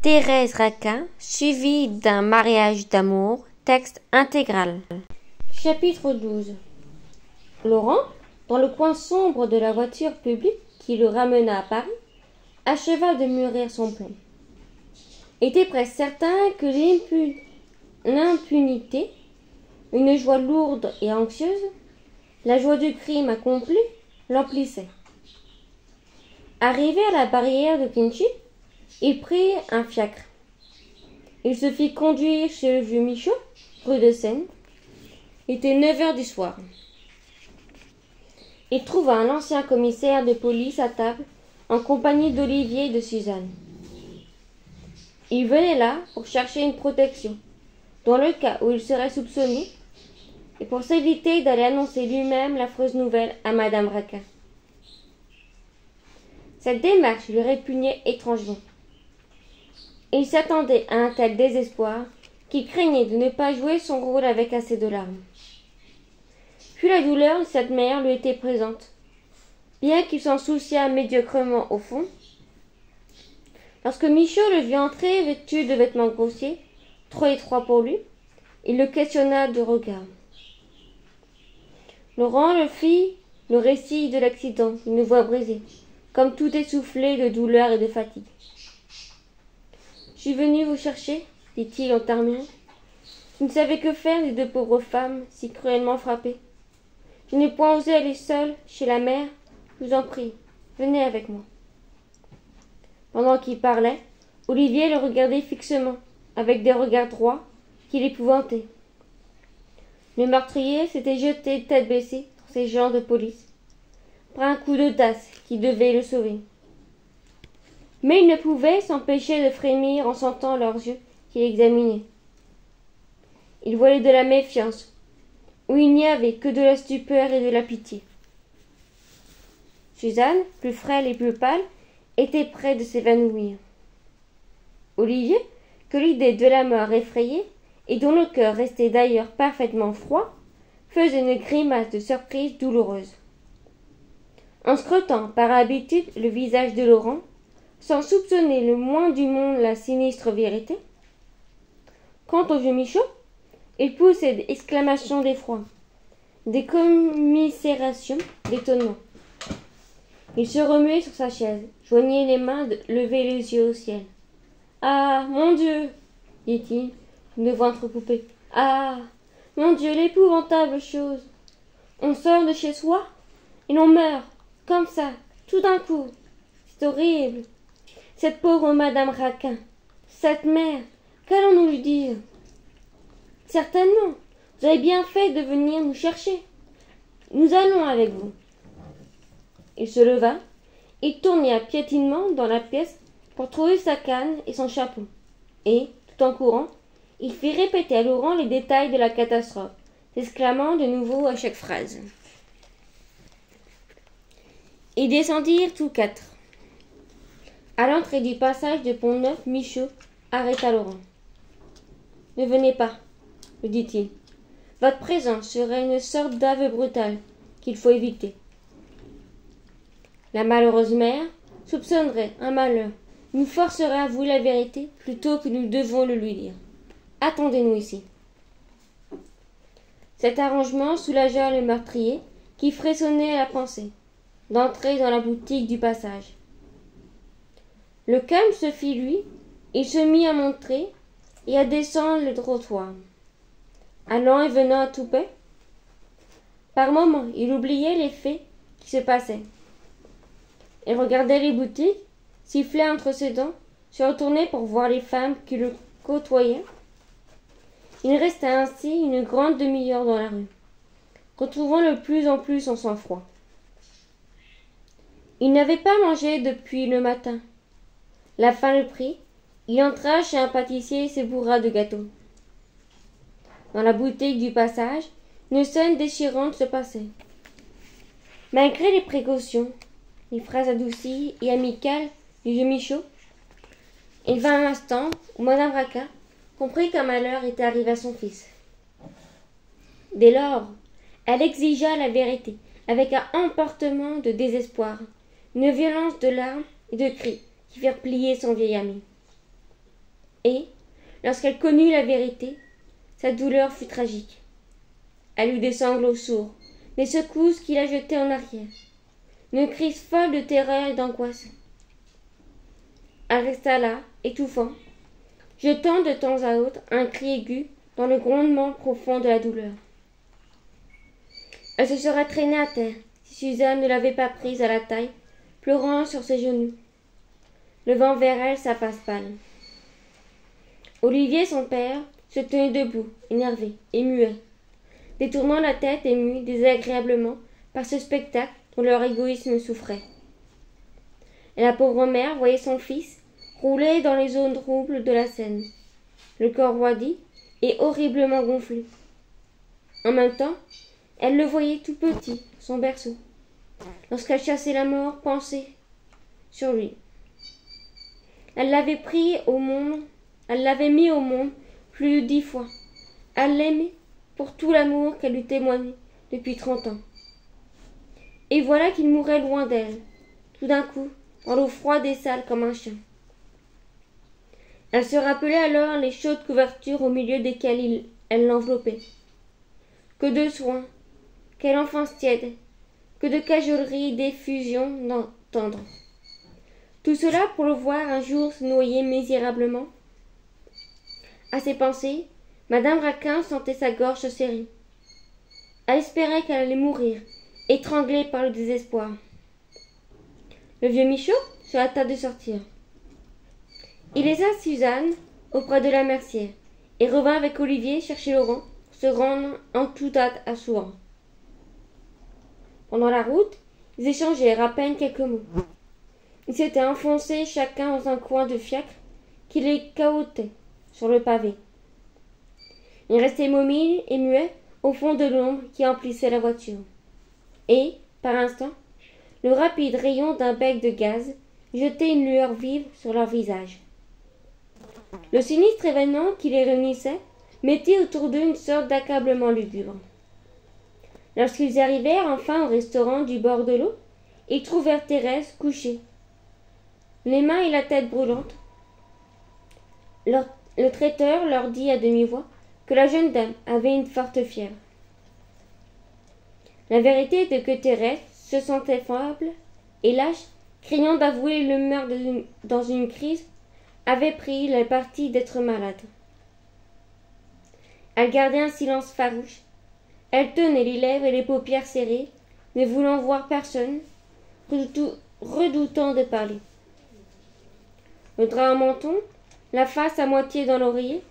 Thérèse Raquin, suivi d'un mariage d'amour, texte intégral. Chapitre 12. Laurent, dans le coin sombre de la voiture publique qui le ramena à Paris, acheva de mûrir son plan. Était presque certain que l'impunité, une joie lourde et anxieuse, la joie du crime accompli, l'emplissait. Arrivé à la barrière de Clichy, il prit un fiacre. Il se fit conduire chez le vieux Michaud, rue de Seine. Il était 9 heures du soir. Il trouva un ancien commissaire de police à table, en compagnie d'Olivier et de Suzanne. Il venait là pour chercher une protection, dans le cas où il serait soupçonné, et pour s'éviter d'aller annoncer lui-même l'affreuse nouvelle à Madame Raquin. Cette démarche lui répugnait étrangement. Il s'attendait à un tel désespoir qu'il craignait de ne pas jouer son rôle avec assez de larmes. Puis la douleur de cette mère lui était présente, bien qu'il s'en souciât médiocrement au fond. Lorsque Michaud le vit entrer vêtu de vêtements grossiers, trop étroits pour lui, il le questionna de regard. Laurent le fit le récit de l'accident, d'une voix brisée, comme tout essoufflé de douleur et de fatigue. « Je suis venu vous chercher, dit-il en terminant. Je ne savais que faire des deux pauvres femmes si cruellement frappées. Je n'ai point osé aller seule chez la mère. Je vous en prie, venez avec moi. » Pendant qu'il parlait, Olivier le regardait fixement, avec des regards droits qui l'épouvantaient. Le meurtrier s'était jeté tête baissée sur ses gens de police, après un coup d'audace qui devait le sauver. Mais il ne pouvait s'empêcher de frémir en sentant leurs yeux qui l'examinaient. Il voyait de la méfiance, où il n'y avait que de la stupeur et de la pitié. Suzanne, plus frêle et plus pâle, était près de s'évanouir. Olivier, que l'idée de la mort effrayait, et dont le cœur restait d'ailleurs parfaitement froid, faisait une grimace de surprise douloureuse. En scrutant par habitude le visage de Laurent, sans soupçonner le moins du monde la sinistre vérité. Quant au vieux Michaud, il poussait des exclamations d'effroi, des commisérations, d'étonnement. Il se remuait sur sa chaise, joignait les mains, levait les yeux au ciel. « Ah, mon Dieu !» dit-il, d'une voix entrecoupée. « Ah, mon Dieu, l'épouvantable chose! On sort de chez soi et l'on meurt, comme ça, tout d'un coup. C'est horrible. Cette pauvre Madame Raquin, cette mère, qu'allons-nous lui dire? Certainement, vous avez bien fait de venir nous chercher. Nous allons avec vous. » Il se leva, il tourna piétinement dans la pièce pour trouver sa canne et son chapeau, et, tout en courant, il fit répéter à Laurent les détails de la catastrophe, s'exclamant de nouveau à chaque phrase. Ils descendirent tous quatre. À l'entrée du passage de Pont-Neuf, Michaud arrêta Laurent. « Ne venez pas, lui dit-il. Votre présence serait une sorte d'aveu brutal qu'il faut éviter. La malheureuse mère soupçonnerait un malheur, nous forcerait à avouer la vérité plutôt que nous devons le lui dire. Attendez-nous ici. » Cet arrangement soulagea le meurtrier, qui frissonnait à la pensée d'entrer dans la boutique du passage. Le calme se fit lui, il se mit à monter et à descendre le trottoir, allant et venant à toupet. Par moments, il oubliait les faits qui se passaient. Il regardait les boutiques, sifflait entre ses dents, se retournait pour voir les femmes qui le côtoyaient. Il resta ainsi une grande demi-heure dans la rue, retrouvant de plus en plus son sang-froid. Il n'avait pas mangé depuis le matin. La faim le prit, il entra chez un pâtissier et se bourra de gâteaux. Dans la boutique du passage, une scène déchirante se passait. Malgré les précautions, les phrases adoucies et amicales du vieux Michaud, il vint un instant où Madame Raquin comprit qu'un malheur était arrivé à son fils. Dès lors, elle exigea la vérité, avec un emportement de désespoir, une violence de larmes et de cris qui firent plier son vieil ami. Et, lorsqu'elle connut la vérité, sa douleur fut tragique. Elle eut des sanglots sourds, des secousses qui la jetaient en arrière, une crise folle de terreur et d'angoisse. Elle resta là, étouffant, jetant de temps à autre un cri aigu dans le grondement profond de la douleur. Elle se serait traînée à terre si Suzanne ne l'avait pas prise à la taille, pleurant sur ses genoux, levant vers elle sa face pâle. Olivier, son père, se tenait debout, énervé et muet, détournant la tête émue désagréablement par ce spectacle dont leur égoïsme souffrait. Et la pauvre mère voyait son fils rouler dans les zones troubles de la Seine, le corps roidi et horriblement gonflé. En même temps, elle le voyait tout petit, son berceau, lorsqu'elle chassait la mort pensée sur lui. Elle l'avait mis au monde plus de 10 fois. Elle l'aimait pour tout l'amour qu'elle lui témoignait depuis 30 ans. Et voilà qu'il mourait loin d'elle, tout d'un coup, dans l'eau froide et sale comme un chien. Elle se rappelait alors les chaudes couvertures au milieu desquelles elle l'enveloppait. Que de soins, quelle enfance tiède, que de cajolerie et d'effusion tendre. Tout cela pour le voir un jour se noyer misérablement. À ses pensées, Madame Raquin sentait sa gorge se serrer. Elle espérait qu'elle allait mourir, étranglée par le désespoir. Le vieux Michaud se hâta de sortir. Il laissa Suzanne auprès de la mercière et revint avec Olivier chercher Laurent pour se rendre en toute hâte à Souran. Pendant la route, ils échangèrent à peine quelques mots. Ils s'étaient enfoncés chacun dans un coin de fiacre qui les cahotait sur le pavé. Ils restaient immobiles et muets au fond de l'ombre qui emplissait la voiture. Et, par instant, le rapide rayon d'un bec de gaz jetait une lueur vive sur leur visage. Le sinistre événement qui les réunissait mettait autour d'eux une sorte d'accablement lugubre. Lorsqu'ils arrivèrent enfin au restaurant du bord de l'eau, ils trouvèrent Thérèse couchée, les mains et la tête brûlantes. Le traiteur leur dit à demi-voix que la jeune dame avait une forte fièvre. La vérité était que Thérèse se sentait faible et lâche, craignant d'avouer le meurtre dans une crise, avait pris le parti d'être malade. Elle gardait un silence farouche. Elle tenait les lèvres et les paupières serrées, ne voulant voir personne, redoutant de parler. Le drap au menton, la face à moitié dans l'oreiller,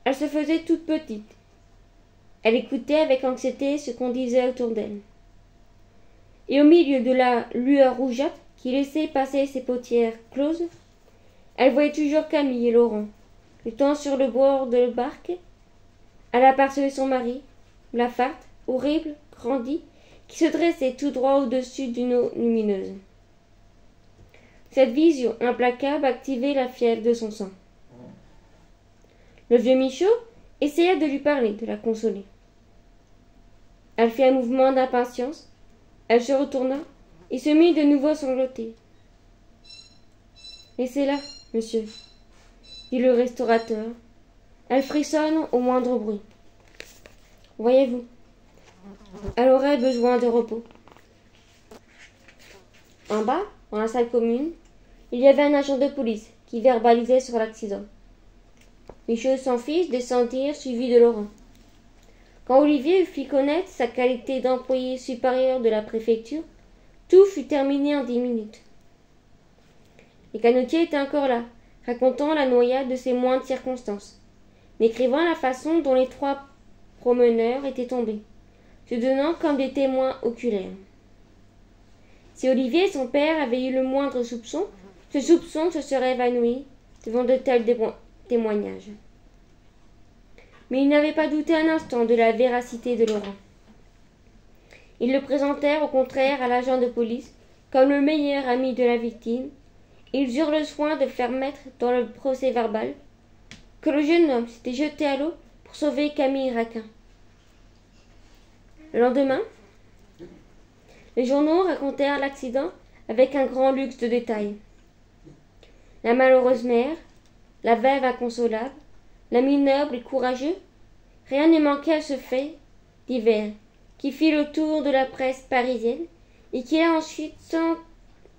elle se faisait toute petite. Elle écoutait avec anxiété ce qu'on disait autour d'elle. Et au milieu de la lueur rougeâtre qui laissait passer ses paupières closes, elle voyait toujours Camille et Laurent, luttant sur le bord de la barque. Elle apercevait son mari, blafard, horrible, grandi, qui se dressait tout droit au-dessus d'une eau lumineuse. Cette vision implacable activait la fièvre de son sang. Le vieux Michaud essaya de lui parler, de la consoler. Elle fit un mouvement d'impatience. Elle se retourna et se mit de nouveau à sangloter. « Laissez-la, monsieur, dit le restaurateur. Elle frissonne au moindre bruit. Voyez-vous, elle aurait besoin de repos. » En bas, dans la salle commune, il y avait un agent de police qui verbalisait sur l'accident. Michaud et son fils descendirent suivis de Laurent. Quand Olivier fit connaître sa qualité d'employé supérieur de la préfecture, tout fut terminé en 10 minutes. Les canotiers étaient encore là, racontant la noyade de ses moindres circonstances, décrivant la façon dont les 3 promeneurs étaient tombés, se donnant comme des témoins oculaires. Si Olivier et son père avaient eu le moindre soupçon, ce soupçon se serait évanoui devant de tels témoignages. Mais ils n'avaient pas douté un instant de la véracité de Laurent. Ils le présentèrent au contraire à l'agent de police comme le meilleur ami de la victime. Ils eurent le soin de faire mettre dans le procès-verbal que le jeune homme s'était jeté à l'eau pour sauver Camille Raquin. Le lendemain, les journaux racontèrent l'accident avec un grand luxe de détails. La malheureuse mère, la veuve inconsolable, l'ami noble et courageux, rien ne manquait à ce fait divers qui fit le tour de la presse parisienne et qui a ensuite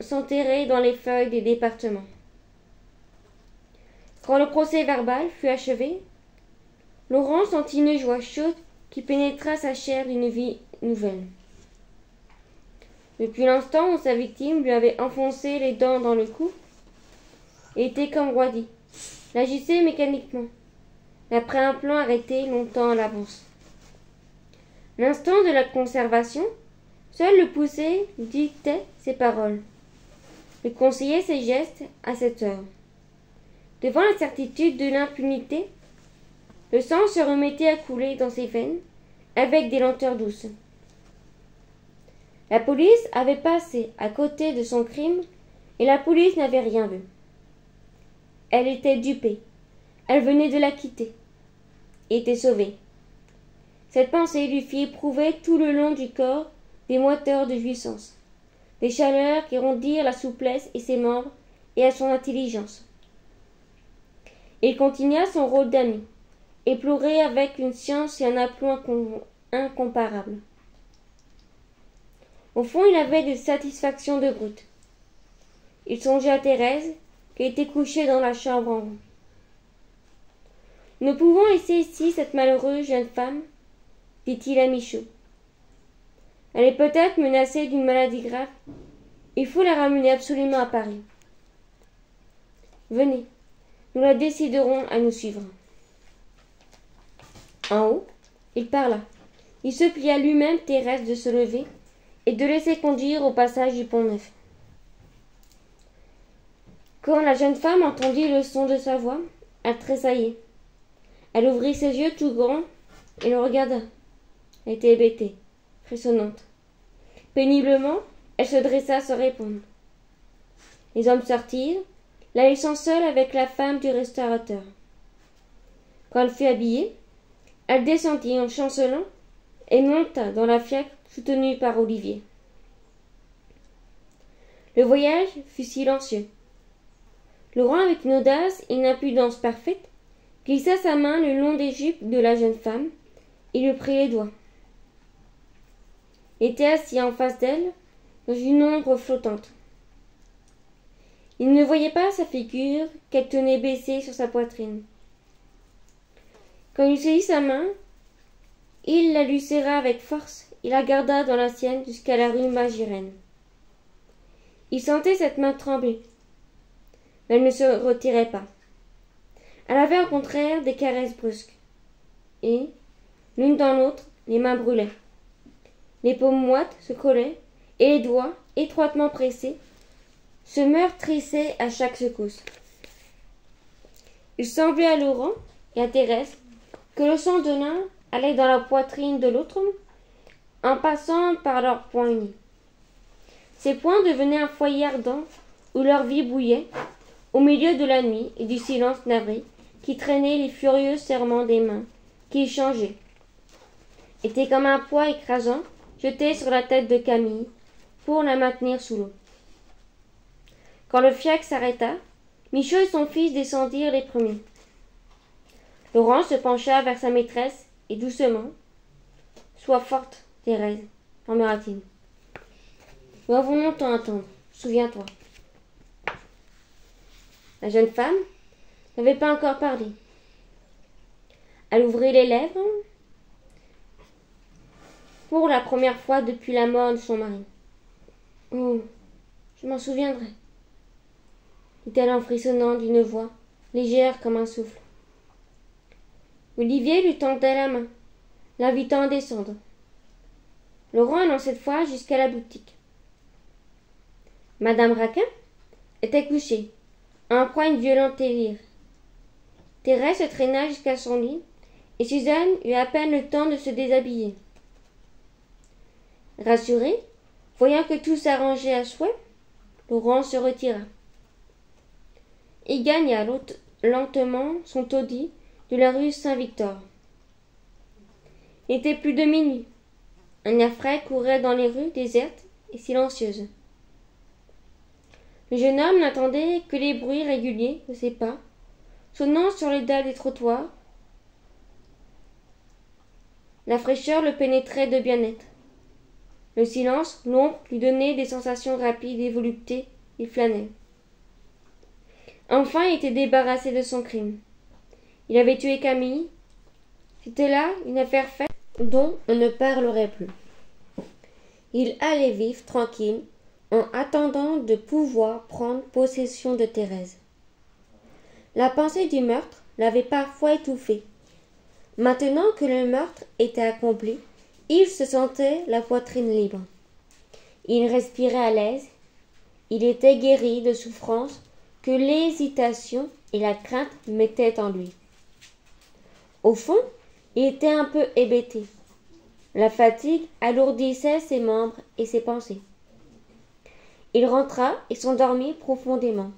s'enterré dans les feuilles des départements. Quand le procès-verbal fut achevé, Laurent sentit une joie chaude qui pénétra sa chair d'une vie nouvelle. Depuis l'instant où sa victime lui avait enfoncé les dents dans le cou, et était comme roidi, l'agissait mécaniquement, d'après un plan arrêté longtemps à l'avance. L'instant de la conservation, seul le poussé dictait ses paroles, le conseillait ses gestes à cette heure. Devant la certitude de l'impunité, le sang se remettait à couler dans ses veines avec des lenteurs douces. La police avait passé à côté de son crime et la police n'avait rien vu. Elle était dupée. Elle venait de la quitter. Était sauvée. Cette pensée lui fit éprouver tout le long du corps des moiteurs de jouissance, des chaleurs qui rondirent la souplesse et ses membres et à son intelligence. Il continua son rôle d'ami, et pleurait avec une science et un aplomb incomparables. Au fond, il avait des satisfactions de brute. Il songeait à Thérèse, qui était couchée dans la chambre en haut. Nous pouvons laisser ici cette malheureuse jeune femme, dit-il à Michaud. Elle est peut-être menacée d'une maladie grave. Il faut la ramener absolument à Paris. Venez, nous la déciderons à nous suivre. En haut, il parla. Il supplia lui-même Thérèse de se lever et de laisser conduire au passage du Pont-Neuf. Quand la jeune femme entendit le son de sa voix, elle tressaillit. Elle ouvrit ses yeux tout grands et le regarda. Elle était hébétée, frissonnante. Péniblement, elle se dressa sans répondre. Les hommes sortirent, la laissant seule avec la femme du restaurateur. Quand elle fut habillée, elle descendit en chancelant et monta dans la fiacre soutenue par Olivier. Le voyage fut silencieux. Laurent, avec une audace et une impudence parfaite, glissa sa main le long des jupes de la jeune femme et lui prit les doigts. Il était assis en face d'elle, dans une ombre flottante. Il ne voyait pas sa figure qu'elle tenait baissée sur sa poitrine. Quand il saisit sa main, il la lui serra avec force et la garda dans la sienne jusqu'à la rue Magirène. Il sentait cette main trembler, mais elle ne se retirait pas. Elle avait au contraire des caresses brusques, et, l'une dans l'autre, les mains brûlaient. Les paumes moites se collaient, et les doigts, étroitement pressés, se meurtrissaient à chaque secousse. Il semblait à Laurent et à Thérèse que le sang de l'un allait dans la poitrine de l'autre en passant par leurs poings unis. Ces poings devenaient un foyer ardent où leur vie bouillait, au milieu de la nuit et du silence navré qui traînait les furieux serrements des mains, qui échangeaient. Était comme un poids écrasant jeté sur la tête de Camille pour la maintenir sous l'eau. Quand le fiacre s'arrêta, Michaud et son fils descendirent les premiers. Laurent se pencha vers sa maîtresse et doucement « Sois forte, Thérèse, murmura-t-il. Nous avons longtemps attendre, souviens-toi. » La jeune femme n'avait pas encore parlé. Elle ouvrit les lèvres pour la première fois depuis la mort de son mari. « Oh, je m'en souviendrai, » dit-elle en frissonnant d'une voix légère comme un souffle. Olivier lui tendait la main, l'invitant à descendre. Laurent allant cette fois jusqu'à la boutique. Madame Raquin était couchée, en proie à une violente délire. Thérèse se traîna jusqu'à son lit, et Suzanne eut à peine le temps de se déshabiller. Rassuré, voyant que tout s'arrangeait à souhait, Laurent se retira. Il gagna lentement son taudis de la rue Saint-Victor. Il était plus de minuit. Un air frais courait dans les rues désertes et silencieuses. Le jeune homme n'entendait que les bruits réguliers de ses pas sonnant sur les dalles des trottoirs. La fraîcheur le pénétrait de bien-être. Le silence, l'ombre, lui donnaient des sensations rapides et voluptés. Il flânait. Enfin, il était débarrassé de son crime. Il avait tué Camille. C'était là une affaire faite dont on ne parlerait plus. Il allait vivre tranquille en attendant de pouvoir prendre possession de Thérèse. La pensée du meurtre l'avait parfois étouffé. Maintenant que le meurtre était accompli, il se sentait la poitrine libre. Il respirait à l'aise. Il était guéri de souffrances que l'hésitation et la crainte mettaient en lui. Au fond, il était un peu hébété. La fatigue alourdissait ses membres et ses pensées. Il rentra et s'endormit profondément.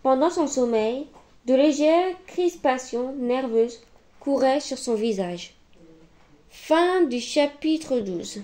Pendant son sommeil, de légères crispations nerveuses couraient sur son visage. Fin du chapitre 12.